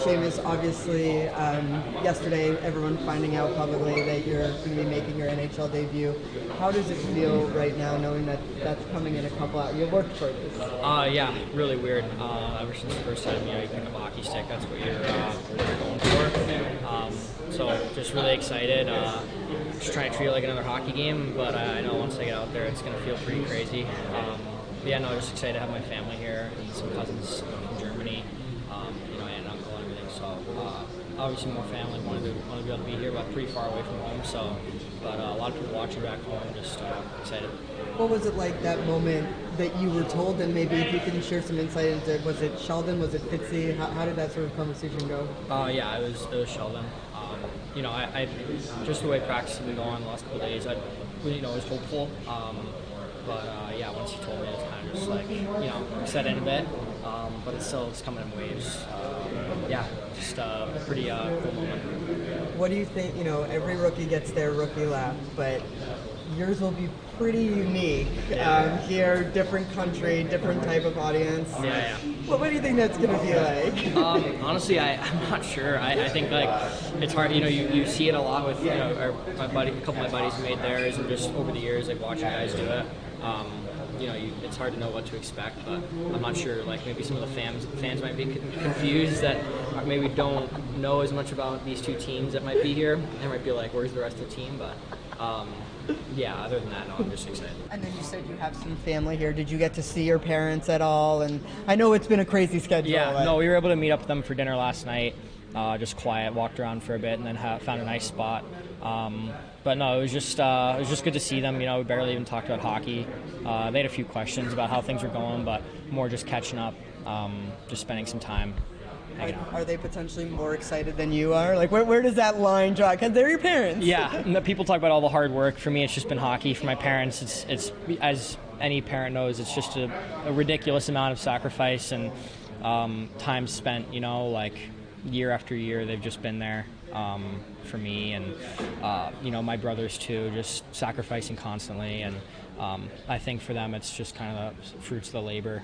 Seamus, obviously, yesterday everyone finding out publicly that you're going to be making your NHL debut. How does it feel right now knowing that that's coming in a couple hours? You worked for this. Yeah, really weird. Ever since the first time you pick up a hockey stick, that's what you're going for. So just really excited. Just trying to treat it like another hockey game, but I know once I get out there, it's going to feel pretty crazy. Yeah, no, just excited to have my family here and some cousins from Germany, aunt and uncle and everything. So obviously more family, want to be able to be here, but pretty far away from home. So, but a lot of people watching back home, just excited. What was it like that moment that you were told, and maybe if you can share some insight into, was it Sheldon, was it Fitzy? How did that sort of conversation go? Yeah, it was Sheldon. I just the way practice had been going the last couple of days, I was hopeful. Yeah, once he told me, it was kind of just like, set in a bit, but it's coming in waves. Yeah, just a pretty cool moment. What do you think, every rookie gets their rookie laugh, but yours will be pretty unique. Yeah. Here, different country, different type of audience. Yeah. Well, what do you think that's going to be like? Honestly, I'm not sure. I think it's hard. You see it a lot with a couple of my buddies who made theirs, and just over the years, watching guys do it. It's hard to know what to expect, but I'm not sure. Maybe some of the fans might be confused that maybe don't know as much about these two teams that might be here. They might be like, "Where's the rest of the team?" But yeah, other than that, no, I'm just excited. And then you said you have some family here. Did you get to see your parents at all? And I know it's been a crazy schedule. Yeah, no, we were able to meet up with them for dinner last night. Just quiet, walked around for a bit, and then found a nice spot. But no, it was just good to see them. We barely even talked about hockey. They had a few questions about how things were going, but more just catching up, just spending some time. Are they potentially more excited than you are? Where does that line draw? Because they're your parents. Yeah, people talk about all the hard work. For me, it's just been hockey. For my parents, it's as any parent knows, it's just a ridiculous amount of sacrifice and time spent. Year after year, they've just been there for me, and my brothers too, just sacrificing constantly. And I think for them, it's just kind of the fruits of the labor.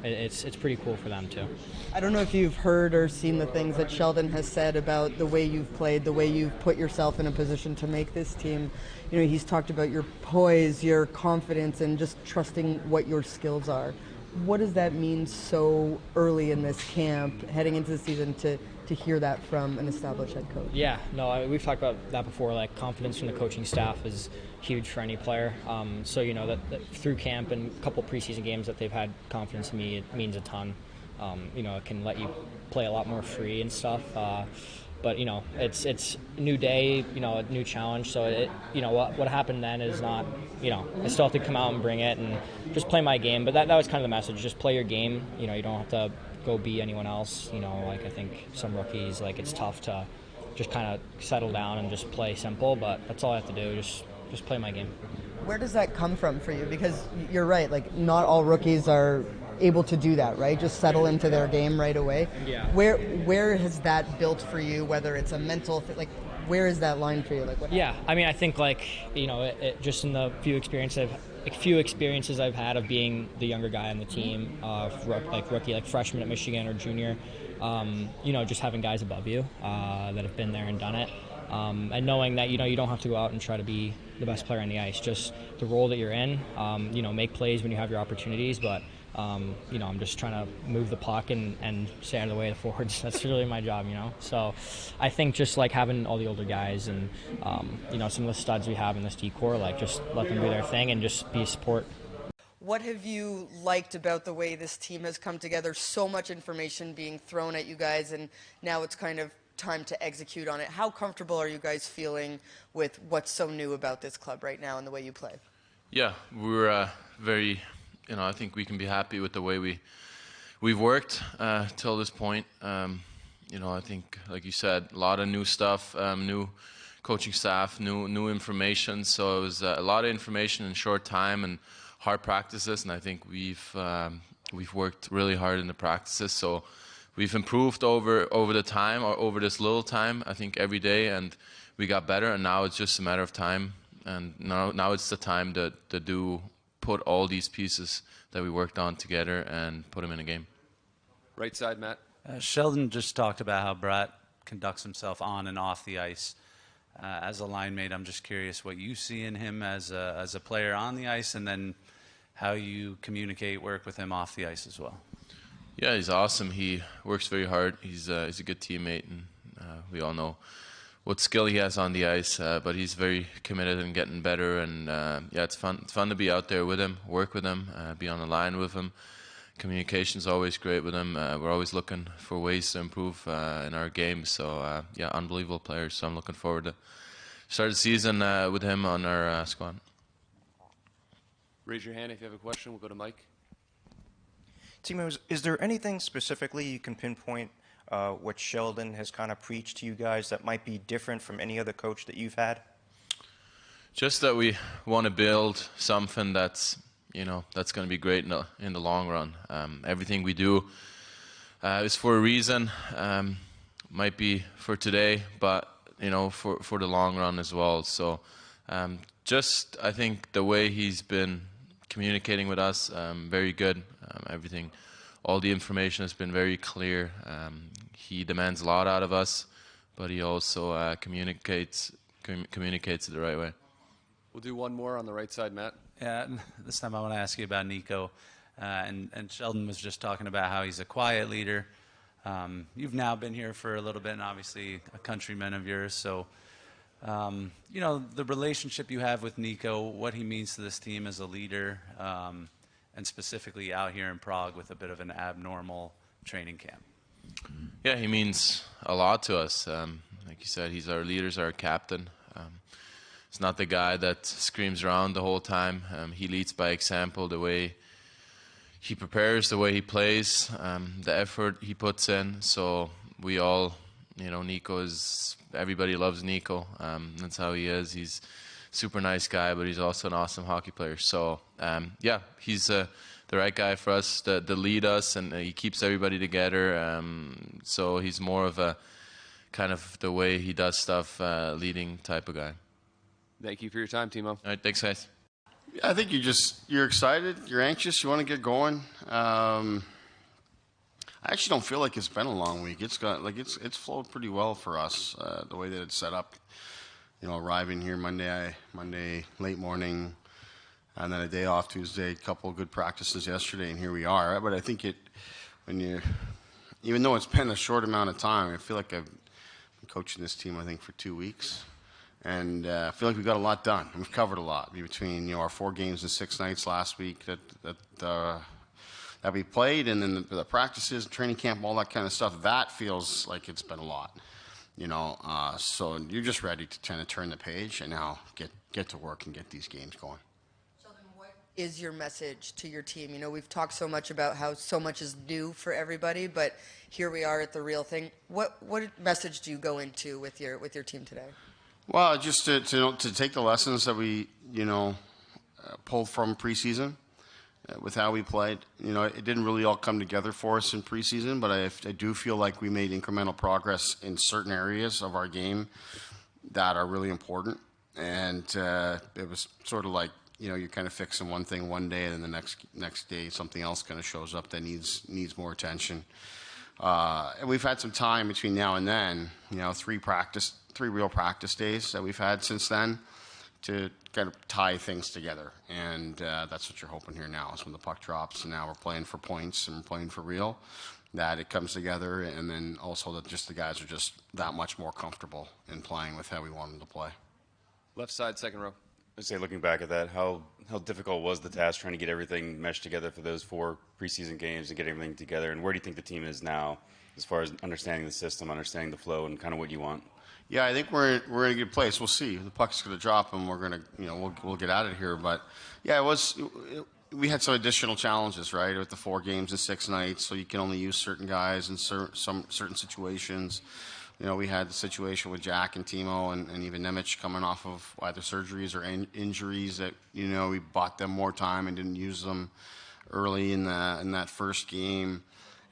It's pretty cool for them too. I don't know if you've heard or seen the things that Sheldon has said about the way you've played, the way you've put yourself in a position to make this team. He's talked about your poise, your confidence, and just trusting what your skills are. What does that mean so early in this camp, heading into the season, to hear that from an established head coach? Yeah, no, we've talked about that before. Confidence from the coaching staff is huge for any player. So that through camp and a couple preseason games that they've had confidence in me, it means a ton. It can let you play a lot more free and stuff. But it's a new day, a new challenge. So what happened then is not, I still have to come out and bring it and just play my game. But that was kind of the message: just play your game. You don't have to go be anyone else. I think some rookies, it's tough to just kind of settle down and just play simple. But that's all I have to do. Just play my game. Where does that come from for you? Because you're right, not all rookies are able to do that, right? Just settle into their game right away. Yeah. Where has that built for you? Whether it's a mental, where is that line for you? Yeah, I think just in the few experiences I've had of being the younger guy on the team, rookie, freshman at Michigan or junior, just having guys above you that have been there and done it. And knowing that you don't have to go out and try to be the best player on the ice, just the role that you're in. Make plays when you have your opportunities, but I'm just trying to move the puck and stay out of the way of the forwards. That's really my job, So I think just having all the older guys and some of the studs we have in this D-core, just let them do their thing and just be a support. What have you liked about the way this team has come together? So much information being thrown at you guys, and now it's kind of time to execute on it. How comfortable are you guys feeling with what's so new about this club right now and the way you play? Yeah, we're very, I think we can be happy with the way we've worked till this point. I think, like you said, a lot of new stuff, new coaching staff, new information. So it was a lot of information in short time and hard practices, and I think we've worked really hard in the practices. So we've improved over the time, or over this little time, I think, every day, and we got better, and now it's just a matter of time. And now it's the time to put all these pieces that we worked on together and put them in a game. Right side, Matt. Sheldon just talked about how Brett conducts himself on and off the ice. As a line mate, I'm just curious what you see in him as a player on the ice, and then how you communicate, work with him off the ice as well. Yeah, he's awesome. He works very hard. He's a good teammate, and we all know what skill he has on the ice. But he's very committed and getting better. And yeah, it's fun. It's fun to be out there with him, work with him, be on the line with him. Communication's always great with him. We're always looking for ways to improve in our game. So yeah, unbelievable players. So I'm looking forward to start the season with him on our squad. Raise your hand if you have a question. We'll go to Mike. Timo, is there anything specifically you can pinpoint what Sheldon has kind of preached to you guys that might be different from any other coach that you've had? Just that we want to build something that's that's going to be great in the long run. Everything we do is for a reason. Might be for today, but for the long run as well. So just I think the way he's been communicating with us, very good. Everything, all the information has been very clear. He demands a lot out of us, but he also communicates it the right way. We'll do one more on the right side, Matt. Yeah, this time I want to ask you about Nico. And Sheldon was just talking about how he's a quiet leader. You've now been here for a little bit, and obviously a countryman of yours. So, the relationship you have with Nico, what he means to this team as a leader, and specifically out here in Prague with a bit of an abnormal training camp. Yeah, he means a lot to us. Like you said, he's our leader, our captain. He's not the guy that screams around the whole time. He leads by example, the way he prepares, the way he plays, the effort he puts in. So we all, Nico is, everybody loves Nico. That's how he is. He's a super nice guy, but he's also an awesome hockey player. So, yeah, he's the right guy for us to lead us, and he keeps everybody together. So he's more of a kind of the way he does stuff, leading type of guy. Thank you for your time, Timo. All right, thanks, guys. I think you're excited, you're anxious, you want to get going. I actually don't feel like it's been a long week. It's flowed pretty well for us, the way that it's set up. Arriving here Monday late morning, and then a day off Tuesday, a couple of good practices yesterday, and here we are. But I think even though it's been a short amount of time, I feel like I've been coaching this team, I think, for 2 weeks. And I feel like we got a lot done. We've covered a lot between our 4 games and 6 nights last week that we played, and then the practices, training camp, all that kind of stuff. That feels like it's been a lot, So you're just ready to kind of turn the page and now get to work and get these games going. Sheldon, what is your message to your team? We've talked so much about how so much is new for everybody, but here we are at the real thing. What message do you go into with your team today? Well, just to take the lessons that we pulled from preseason with how we played. It didn't really all come together for us in preseason, but I do feel like we made incremental progress in certain areas of our game that are really important. And it was sort of like you're kind of fixing one thing one day, and then the next day something else kind of shows up that needs more attention. And we've had some time between now and then. 3 real practice days that we've had since then to kind of tie things together. And that's what you're hoping here now is when the puck drops and now we're playing for points and we're playing for real, that it comes together, and then also that just the guys are just that much more comfortable in playing with how we want them to play. Left side, second row. I'd say looking back at that, how difficult was the task trying to get everything meshed together for those 4 preseason games and get everything together? And where do you think the team is now as far as understanding the system, understanding the flow, and kind of what you want? Yeah, I think we're in a good place. We'll see. The puck's going to drop, and we're going to, we'll get at it here. But yeah, we had some additional challenges, right, with the 4 games and 6 nights. So you can only use certain guys in certain situations. We had the situation with Jack and Timo and even Nemec coming off of either surgeries or injuries that we bought them more time and didn't use them early in that first game.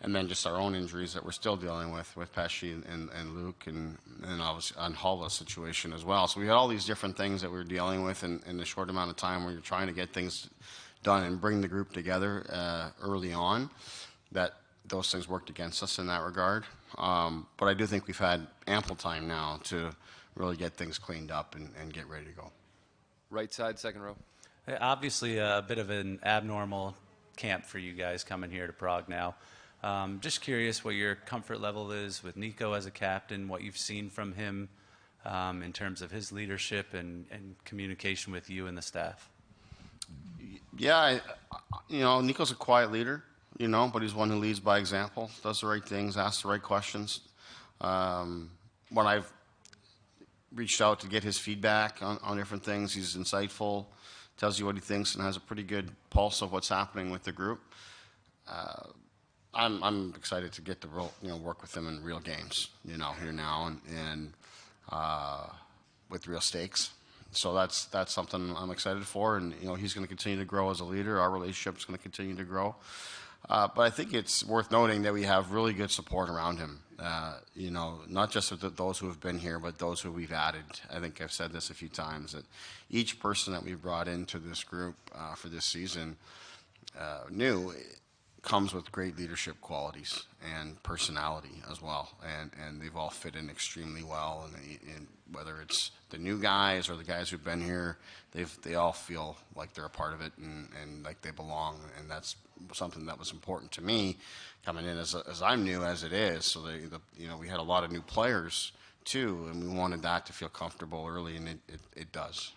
And then just our own injuries that we're still dealing with Pesci and Luke and obviously on Hull's situation as well. So we had all these different things that we were dealing with in the short amount of time where you're trying to get things done and bring the group together early on. That those things worked against us in that regard. But I do think we've had ample time now to really get things cleaned up and get ready to go. Right side, second row. Obviously, a bit of an abnormal camp for you guys coming here to Prague now. Just curious what your comfort level is with Nico as a captain, what you've seen from him in terms of his leadership and communication with you and the staff. Yeah, Nico's a quiet leader, but he's one who leads by example, does the right things, asks the right questions. When I've reached out to get his feedback on different things, he's insightful, tells you what he thinks, and has a pretty good pulse of what's happening with the group. I'm excited to get to work with him in real games, here now, and with real stakes. So that's something I'm excited for, and he's going to continue to grow as a leader. Our relationship is going to continue to grow. But I think it's worth noting that we have really good support around him. Not just those who have been here, but those who we've added. I think I've said this a few times, that each person that we've brought into this group for this season new comes with great leadership qualities and personality as well, and they've all fit in extremely well. And whether it's the new guys or the guys who've been here, they all feel like they're a part of it and like they belong. And that's something that was important to me coming in as I'm new as it is. So we had a lot of new players too, and we wanted that to feel comfortable early, and it does.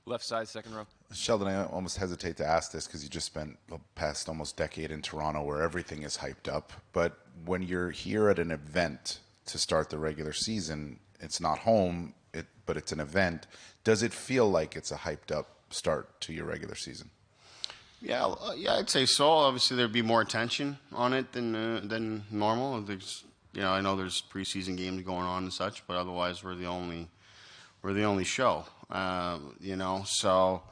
Left side, second row. Sheldon, I almost hesitate to ask this because you just spent the past almost decade in Toronto where everything is hyped up. But when you're here at an event to start the regular season, it's not home, but it's an event. Does it feel like it's a hyped up start to your regular season? Yeah, I'd say so. Obviously, there'd be more attention on it than normal. I know there's preseason games going on and such, but otherwise we're the only show. So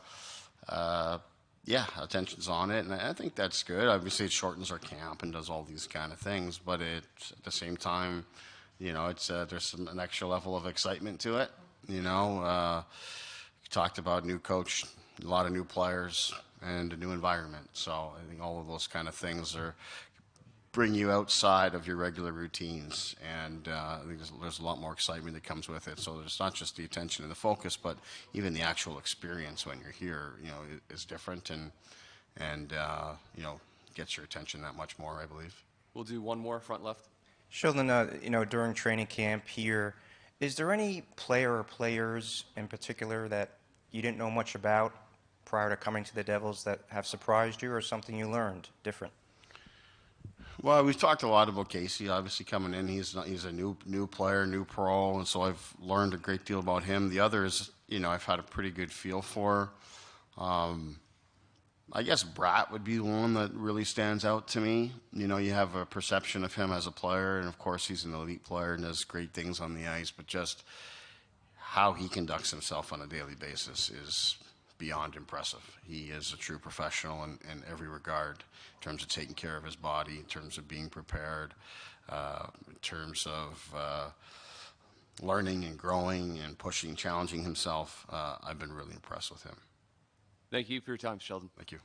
attention's on it, and I think that's good. Obviously, it shortens our camp and does all these kind of things, but at the same time, it's there's an extra level of excitement to it. You talked about new coach, a lot of new players, and a new environment. So I think all of those kind of things bring you outside of your regular routines, and I think there's a lot more excitement that comes with it. So there's not just the attention and the focus, but even the actual experience when you're here, is different and gets your attention that much more, I believe. We'll do one more, front left. Sheldon, during training camp here, is there any player or players in particular that you didn't know much about prior to coming to the Devils that have surprised you, or something you learned different? Well, we've talked a lot about Casey. Obviously, coming in, he's a new player, new pro, and so I've learned a great deal about him. The others, I've had a pretty good feel for. I guess Bratt would be the one that really stands out to me. You have a perception of him as a player, and of course, he's an elite player and does great things on the ice. But just how he conducts himself on a daily basis is beyond impressive. He is a true professional in every regard, in terms of taking care of his body, in terms of being prepared, in terms of learning and growing and pushing, challenging himself. I've been really impressed with him. Thank you for your time, Sheldon. Thank you.